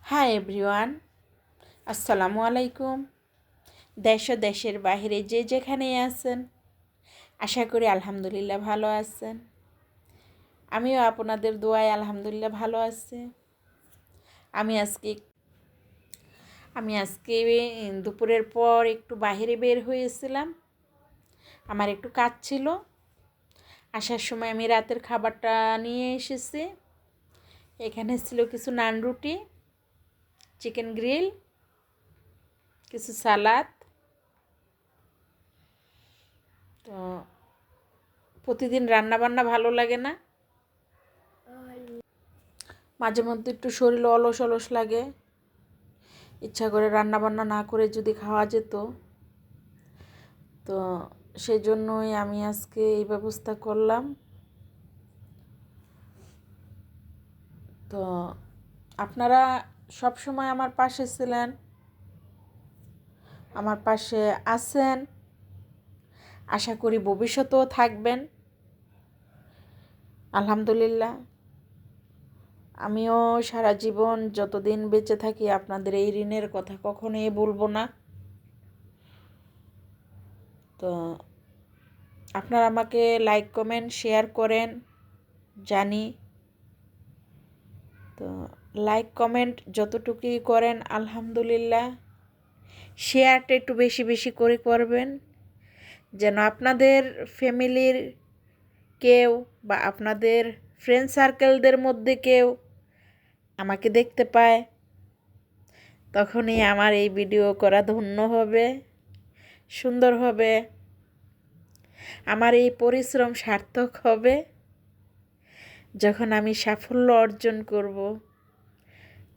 Hi everyone, আসসালামু আলাইকুম। দেশ ও দেশের বাইরে যে যেখানেই আছেন, আশা করি আলহামদুলিল্লাহ ভালো আছেন। আমিও আপনাদের দোয়ায় আলহামদুলিল্লাহ ভালো আছি। আমি আজকে দুপুরের পর একটু বাইরে বের হয়েছিলাম। আমার একটু কাজ ছিল। আসার সময় আমি রাতের খাবারটা নিয়ে এসেছি। এখানে ছিল কিছু নান রুটি, চিকেন গ্রিল, কিছু সালাদ। তো প্রতিদিন রান্না বান্না ভালো লাগে না, মাঝে মধ্যে একটু শরীর অলস অলস লাগে। ইচ্ছা করে রান্না বান্না না করে যদি খাওয়া যেত, তো সেই জন্যই আমি আজকে এই ব্যবস্থা করলাম। তো আপনারা সব সময় আমার পাশে ছিলেন, আমার পাশে আছেন, আশা করি ভবিষ্যতেও থাকবেন। আলহামদুলিল্লাহ, আমিও সারা জীবন যতদিন বেঁচে থাকি আপনাদের এই ঋণের কথা কখনোই বলবো না। তো আপনারা আমাকে লাইক কমেন্ট শেয়ার করেন, জানি। তো লাইক কমেন্ট যতটুকুই করেন আলহামদুলিল্লাহ, শেয়ারটা একটু বেশি বেশি করে করবেন, যেন আপনাদের ফ্যামিলির কেউ বা আপনাদের ফ্রেন্ড সার্কেলদের মধ্যে কেউ আমাকে দেখতে পায়। তখনই আমার এই ভিডিও করা ধন্য হবে, সুন্দর হবে, আমার এই পরিশ্রম সার্থক হবে। যখন আমি সাফল্য অর্জন করব,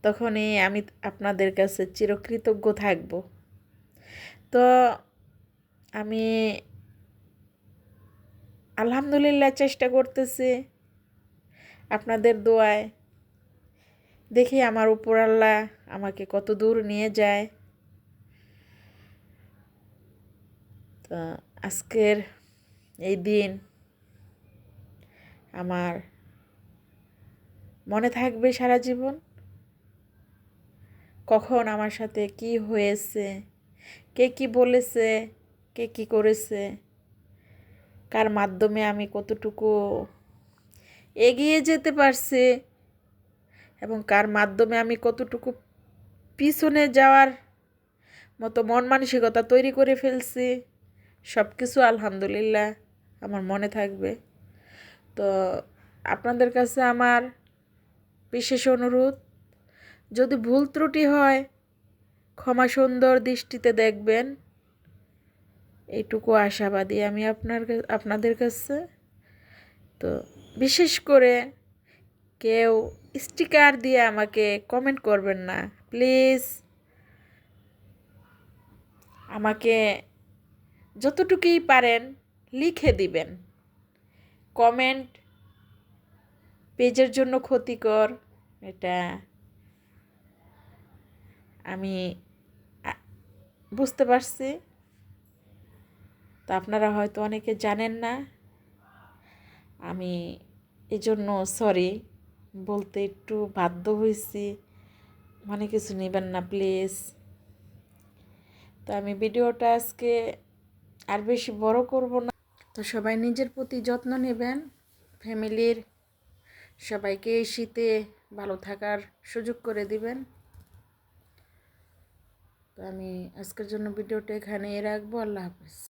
তখনই আমি আপনাদের কাছে চিরকৃতজ্ঞ থাকব। তো আমি আলহামদুলিল্লাহ চেষ্টা করতেছি আপনাদের দোয়ায়। দেখি আমার উপর আল্লাহ আমাকে কত দূর নিয়ে যায়। তো আজকের এই দিন আমার মনে থাকবে সারা জীবন। কখন আমার সাথে কি হয়েছে, কে কি বলেছে, কে কি করেছে, কার মাধ্যমে আমি কতটুকু এগিয়ে যেতে পারছি এবং কার মাধ্যমে আমি কতটুকু পিছনে যাওয়ার মতো মন মানসিকতা তৈরি করে ফেলছি, সব কিছু আলহামদুলিল্লাহ আমার মনে থাকবে। তো আপনাদের কাছে আমার বিশেষ অনুরোধ, যদি ভুল ত্রুটি হয় ক্ষমা সুন্দর দৃষ্টিতে দেখবেন, এইটুকু আশাবাদী আমি আপনাদের কাছে। তো বিশেষ করে কেউ স্টিকার দিয়ে আমাকে কমেন্ট করবেন না প্লিজ। আমাকে যতটুকুই পারেন লিখে দিবেন। কমেন্ট পেজের জন্য ক্ষতিকর, এটা আমি বুঝতে পারছি। তো আপনারা হয়তো অনেকে জানেন না, আমি এজন্য সরি বলতে একটু বাধ্য হয়েছি, মনে কিছু নেবেন না প্লিজ। তো আমি ভিডিওটা আজকে আর বেশি বড় করব না। তো সবাই নিজের প্রতি যত্ন নেবেন, ফ্যামিলির সবাইকে এই শীতে ভালো থাকার সুযোগ করে দিবেন। তো আমি আজকের জন্য ভিডিওটা এখানেই রাখবো। আল্লাহ হাফেজ।